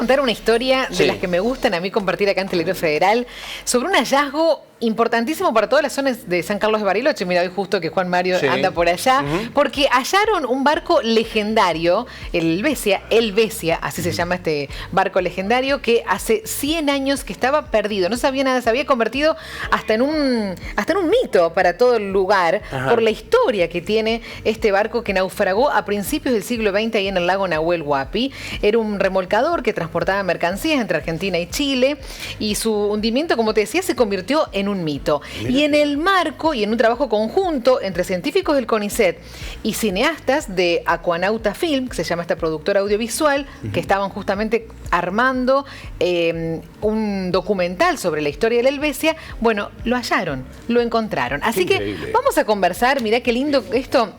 contar una historia de Sí. las que me gustan a mí compartir acá en Televideo Federal sobre un hallazgo importantísimo para todas las zonas de San Carlos de Bariloche. Mira, hoy justo que Juan Mario Sí. anda por allá, porque hallaron un barco legendario, el Helvecia, así se llama este barco legendario, que hace 100 años que estaba perdido, no sabía nada, se había convertido hasta en un mito para todo el lugar, por la historia que tiene este barco que naufragó a principios del siglo XX ahí en el lago Nahuel Huapi. Era un remolcador que transportaba mercancías entre Argentina y Chile, y su hundimiento, como te decía, se convirtió en un mito. Y en el marco y en un trabajo conjunto entre científicos del CONICET y cineastas de Aquanauta Film, que se llama esta productora audiovisual, que estaban justamente armando un documental sobre la historia del Helvecia, bueno, lo hallaron, lo encontraron. Así que vamos a conversar, mirá qué lindo esto,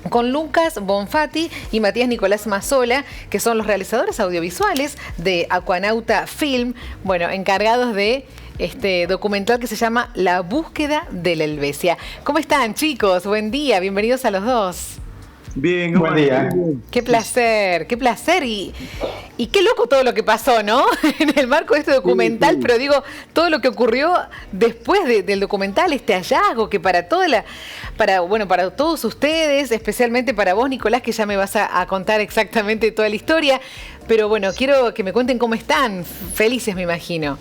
con Lucas Bonfatti y Matías Nicolás Mazzola, que son los realizadores audiovisuales de Aquanauta Film, bueno, encargados de este documental que se llama La búsqueda del Helvecia. ¿Cómo están, chicos? Buen día, bienvenidos a los dos. Bien, buen día. Qué placer, qué placer. Y qué loco todo lo que pasó, ¿no? En el marco de este documental, pero digo, todo lo que ocurrió después del documental, este hallazgo que para para todos ustedes, especialmente para vos, Nicolás, que ya me vas a contar exactamente toda la historia, pero bueno, quiero que me cuenten cómo están, felices me imagino.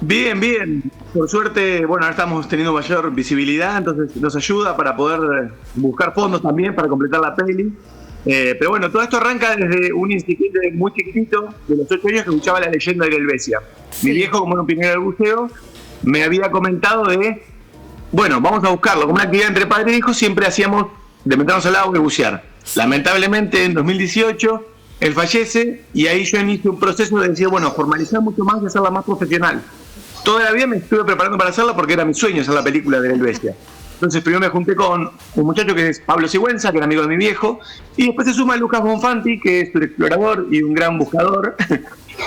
Bien, bien. Por suerte, bueno, ahora estamos teniendo mayor visibilidad, entonces nos ayuda para poder buscar fondos también para completar la peli. Pero bueno, todo esto arranca desde un incipiente muy chiquitito, de los 8 años, que escuchaba la leyenda del Helvecia. Sí. Mi viejo, como era un pionero del buceo, me había comentado bueno, vamos a buscarlo. Como una actividad entre padre e hijo, siempre hacíamos de meternos al agua y bucear. Sí. Lamentablemente, en 2018, él fallece y ahí yo inicio un proceso de decir, bueno, formalizar mucho más y hacerla más profesional. Toda la vida me estuve preparando para hacerla porque era mi sueño hacer la película de Helvecia. Entonces primero me junté con un muchacho que es Pablo Sigüenza, que era amigo de mi viejo, y después se suma Lucas Bonfanti, que es un explorador y un gran buscador,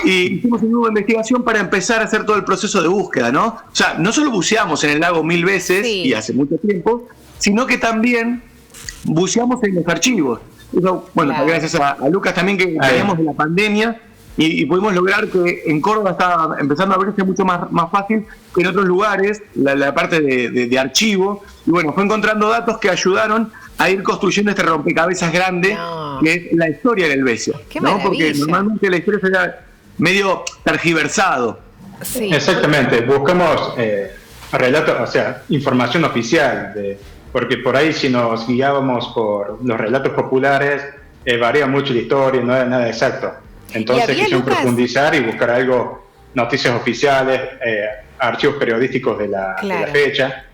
y hicimos un grupo de investigación para empezar a hacer todo el proceso de búsqueda, ¿no? O sea, no solo buceamos en el lago 1000 veces, Sí. y hace mucho tiempo, sino que también buceamos en los archivos. Eso, bueno, Claro. gracias a Lucas también, que veníamos de la pandemia, y pudimos lograr que en Córdoba estaba empezando a abrirse mucho más fácil que en otros lugares, la parte de archivo. Y bueno, fue encontrando datos que ayudaron a ir construyendo este rompecabezas grande, que es la historia del Helvecia. ¡Qué ¿no? Porque maravilla! normalmente la historia sería medio tergiversado. Sí. Exactamente, buscamos relatos, o sea, información oficial, porque por ahí si nos guiábamos por los relatos populares, varía mucho la historia, no era nada exacto. Entonces había, quisimos Lucas, profundizar y buscar algo, noticias oficiales, archivos periodísticos de la fecha.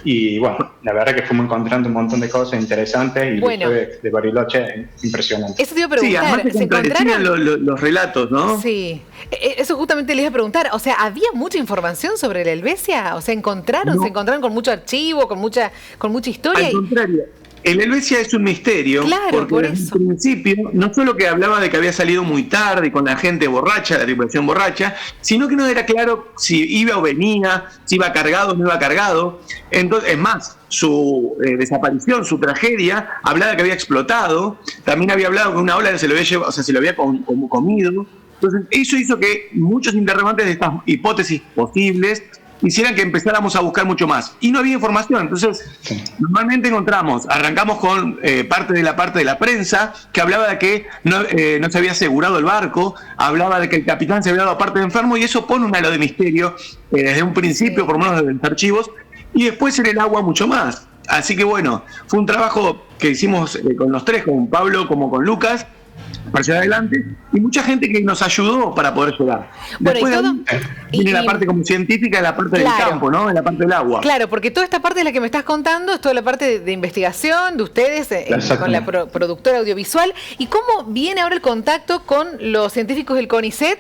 Y bueno, la verdad que fuimos encontrando un montón de cosas interesantes y Bueno. de Bariloche impresionante. Eso te iba a Sí, preguntar, además ¿se encontraron? los relatos, ¿no? Sí, eso justamente les iba a preguntar. O sea, ¿había mucha información sobre el Helvecia? O sea, ¿se encontraron con mucho archivo, con mucha historia? Al contrario, el Helvecia es un misterio, Claro, porque por desde eso. el principio no solo que hablaba de que había salido muy tarde y con la gente borracha, la tripulación borracha, sino que no era claro si iba o venía, si iba cargado o no iba cargado. Entonces, es más, su desaparición, su tragedia, hablaba de que había explotado, también había hablado que una ola se lo había llevado, o sea, se lo había comido. Entonces, eso hizo que muchos interrogantes de estas hipótesis posibles hicieran que empezáramos a buscar mucho más. Y no había información. Entonces, normalmente arrancamos con parte de la prensa, que hablaba de que no se había asegurado el barco, hablaba de que el capitán se había dado aparte de enfermo, y eso pone un halo de misterio desde un principio, por lo menos desde los archivos, y después en el agua mucho más. Así que bueno, fue un trabajo que hicimos con los tres, con Pablo como con Lucas, para llegar adelante, y mucha gente que nos ayudó para poder llegar. Bueno, Después y todo, viene la parte como científica, la parte del campo, ¿no? En la parte del agua. Claro, porque toda esta parte de la que me estás contando es toda la parte de investigación de ustedes con la productora audiovisual. ¿Y cómo viene ahora el contacto con los científicos del CONICET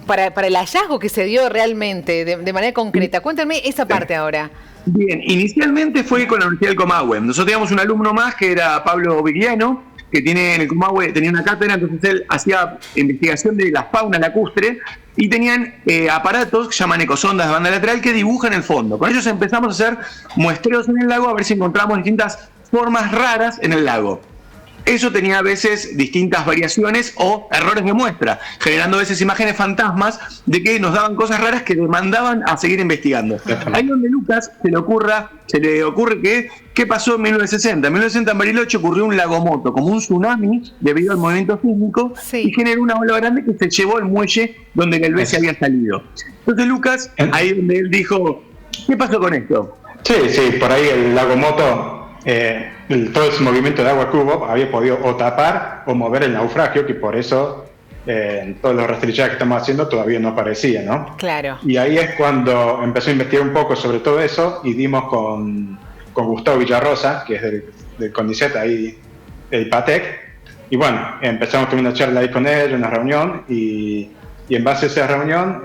para el hallazgo que se dio realmente de manera concreta? Cuéntame esa parte ahora. Bien, inicialmente fue con la Universidad del Comahue. Nosotros teníamos un alumno más que era Pablo Vigliano, que en el Comahue tenía una cátedra, entonces él hacía investigación de la fauna lacustre, y tenían aparatos que se llaman ecosondas de banda lateral que dibujan el fondo. Con ellos empezamos a hacer muestreos en el lago a ver si encontramos distintas formas raras en el lago. eso tenía a veces distintas variaciones o errores de muestra, generando a veces imágenes fantasmas de que nos daban cosas raras que demandaban a seguir investigando. Ahí donde Lucas se le ocurre que, ¿qué pasó en 1960? En 1960 en Bariloche ocurrió un lagomoto, como un tsunami debido al movimiento sísmico, y generó una ola grande que se llevó el muelle donde el Helvecia había salido. Entonces Lucas, ahí donde él dijo, ¿qué pasó con esto? Sí, por ahí el lagomoto, todo ese movimiento de agua que hubo había podido o tapar o mover el naufragio, que por eso en todos los rastrillajes que estamos haciendo todavía no aparecía, ¿no? Claro. Y ahí es cuando empezó a investigar un poco sobre todo eso y dimos con Gustavo Villarrosa, que es del CONICET, ahí el PATEC, y bueno, empezamos a tener una charla ahí con él, una reunión, y en base a esa reunión,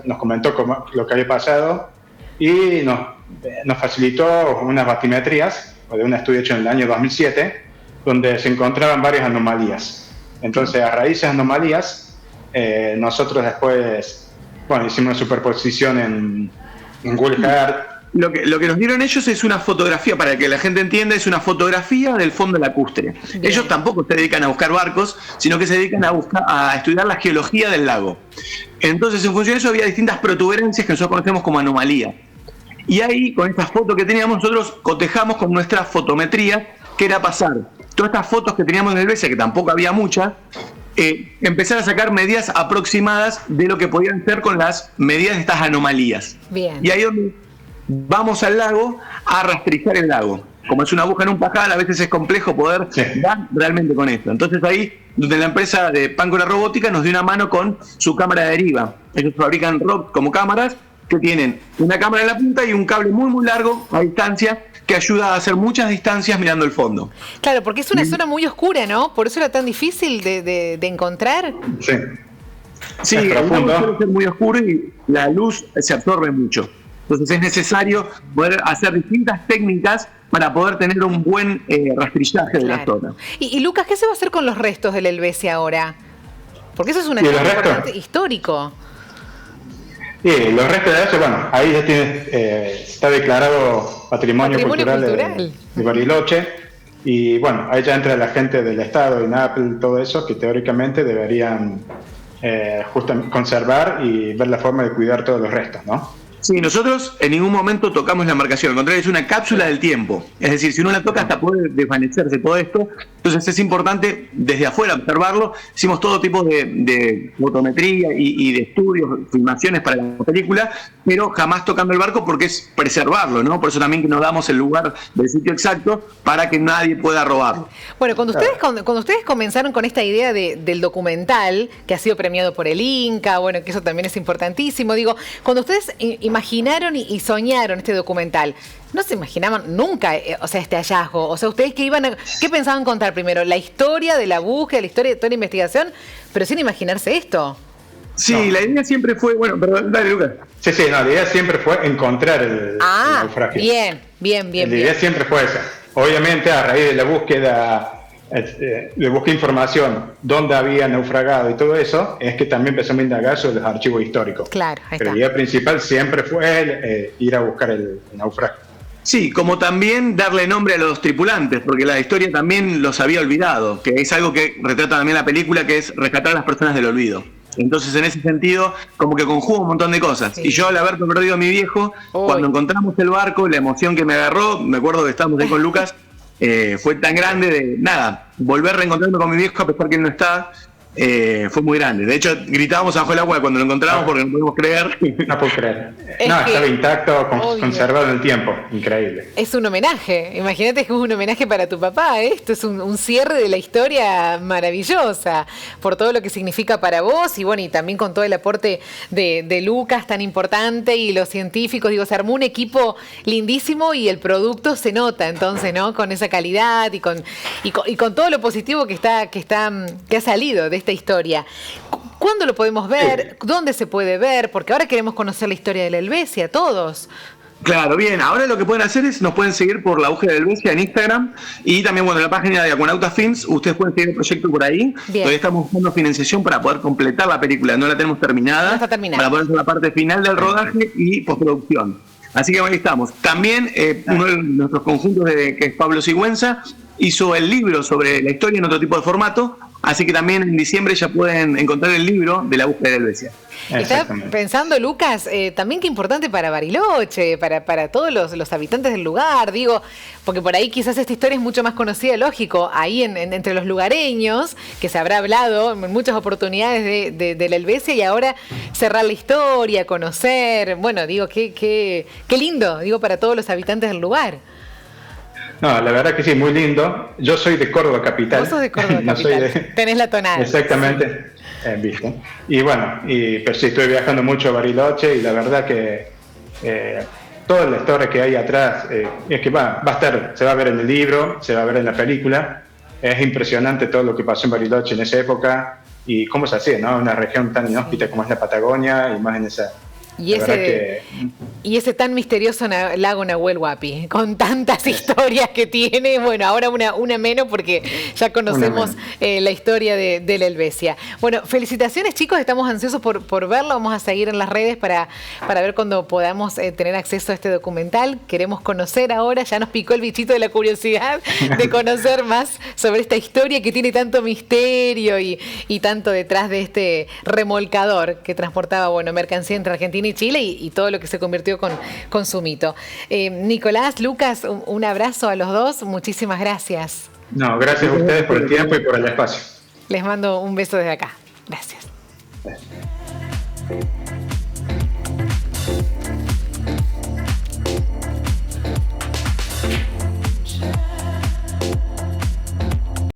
nos comentó lo que había pasado y nos facilitó unas batimetrías de un estudio hecho en el año 2007, donde se encontraban varias anomalías. Entonces, a raíz de esas anomalías, nosotros después, hicimos una superposición en Google Earth. Lo que nos dieron ellos es una fotografía, para que la gente entienda, es una fotografía del fondo lacustre. Bien. Ellos tampoco se dedican a buscar barcos, sino que se dedican a estudiar la geología del lago. Entonces, en función de eso, había distintas protuberancias que nosotros conocemos como anomalía. Y ahí, con estas fotos que teníamos, nosotros cotejamos con nuestra fotometría, que era pasar todas estas fotos que teníamos en el Helvecia, que tampoco había muchas, empezar a sacar medidas aproximadas de lo que podían ser con las medidas de estas anomalías. Bien. Y ahí donde vamos al lago a rastrillar el lago. Como es una aguja en un pajar, a veces es complejo poder dar realmente con esto. Entonces ahí, donde la empresa de Páncora Robótica nos dio una mano con su cámara de deriva. Ellos fabrican robots como cámaras que tienen una cámara en la punta y un cable muy muy largo a distancia que ayuda a hacer muchas distancias mirando el fondo. Claro, porque es una zona muy oscura, ¿no? Por eso era tan difícil de encontrar. Sí, el lago suele ser muy oscuro y la luz se absorbe mucho. Entonces es necesario poder hacer distintas técnicas para poder tener un buen rastrillaje de la zona. Y Lucas, ¿qué se va a hacer con los restos del Helvecia ahora? Porque eso es un aspecto importante histórico. Sí, los restos de eso, ahí ya está declarado Patrimonio Cultural de Bariloche. Y ahí ya entra la gente del Estado, INAPL, todo eso, que teóricamente deberían justamente conservar y ver la forma de cuidar todos los restos, ¿no? Sí, nosotros en ningún momento tocamos la embarcación, al contrario, es una cápsula del tiempo. Es decir, si uno la toca hasta puede desvanecerse todo esto. Entonces es importante desde afuera observarlo. Hicimos todo tipo de fotometría y de estudios, filmaciones para la película, pero jamás tocando el barco porque es preservarlo, ¿no? Por eso también que nos damos el lugar del sitio exacto para que nadie pueda robarlo. Bueno, cuando ustedes comenzaron con esta idea del documental, que ha sido premiado por el Inca, que eso también es importantísimo, cuando ustedes imaginaron y soñaron este documental, no se imaginaban nunca, este hallazgo. ¿Ustedes qué pensaban contar primero? La historia de la búsqueda, la historia de toda la investigación, pero sin imaginarse esto. Sí, la idea siempre fue, perdón, dale, Lucas. Sí, la idea siempre fue encontrar el naufragio. Bien. La idea siempre fue esa. Obviamente, a raíz de la búsqueda, le busqué información dónde había naufragado y todo eso, es que también empezamos a indagar sobre los archivos históricos. Claro, ahí está. Pero la idea principal siempre fue ir a buscar el naufragio. Sí, como también darle nombre a los tripulantes, porque la historia también los había olvidado, que es algo que retrata también la película, que es rescatar a las personas del olvido. Entonces, en ese sentido, como que conjuga un montón de cosas. Sí. Y yo, al haber perdido a mi viejo, cuando encontramos el barco, la emoción que me agarró, me acuerdo que estábamos ahí con Lucas, fue tan grande volver a reencontrarme con mi viejo a pesar que él no está, fue muy grande. De hecho, gritábamos bajo el agua cuando lo encontramos porque no podemos creer. No puedo creer. Estaba intacto, conservado en el tiempo. Increíble. Es un homenaje. Imagínate que es un homenaje para tu papá. Esto es un cierre de la historia maravillosa por todo lo que significa para vos y también con todo el aporte de Lucas tan importante y los científicos. Se armó un equipo lindísimo y el producto se nota entonces, ¿no? Con esa calidad y con todo lo positivo que ha salido de esta historia. ¿Cuándo lo podemos ver? ¿Dónde se puede ver? Porque ahora queremos conocer la historia de la Helvecia, todos. Claro, bien. Ahora lo que pueden hacer es, nos pueden seguir por la búsqueda de Helvecia en Instagram y también, en la página de Aquanauta Films, ustedes pueden seguir el proyecto por ahí. Bien. Todavía estamos buscando financiación para poder completar la película. No la tenemos terminada. No está terminada. Para poder hacer la parte final del rodaje y postproducción. Así que ahí estamos. También uno de nuestros conjuntos que es Pablo Sigüenza hizo el libro sobre la historia en otro tipo de formato, así que también en diciembre ya pueden encontrar el libro de la búsqueda de Helvecia. Estaba pensando, Lucas, también qué importante para Bariloche, para todos los habitantes del lugar, digo, porque por ahí quizás esta historia es mucho más conocida, lógico, ahí entre los lugareños, que se habrá hablado en muchas oportunidades de la Helvecia, y ahora cerrar la historia, conocer, bueno, digo, qué lindo, digo, para todos los habitantes del lugar. No, la verdad que sí, muy lindo. Yo soy de Córdoba capital. Vos sos de Córdoba capital. Tenés la tonada. Exactamente. ¿Viste? Y bueno, pero sí, estoy viajando mucho a Bariloche y la verdad que toda la historia que hay atrás es que va a estar, se va a ver en el libro, se va a ver en la película. Es impresionante todo lo que pasó en Bariloche en esa época y cómo se hacía, ¿no? Una región tan inhóspita como es la Patagonia y más en esa... Y ese tan misterioso lago Nahuel Huapi, con tantas historias que tiene, bueno, ahora una menos porque ya conocemos la historia de la Helvecia. Bueno, felicitaciones chicos, estamos ansiosos por verlo, vamos a seguir en las redes para ver cuando podamos tener acceso a este documental. Queremos conocer ahora, ya nos picó el bichito de la curiosidad de conocer más sobre esta historia que tiene tanto misterio y tanto detrás de este remolcador que transportaba, bueno, mercancía entre Argentina y Chile y todo lo que se convirtió con su mito. Nicolás, Lucas, un abrazo a los dos, muchísimas gracias. No, gracias a ustedes por el tiempo y por el espacio. Les mando un beso desde acá. Gracias.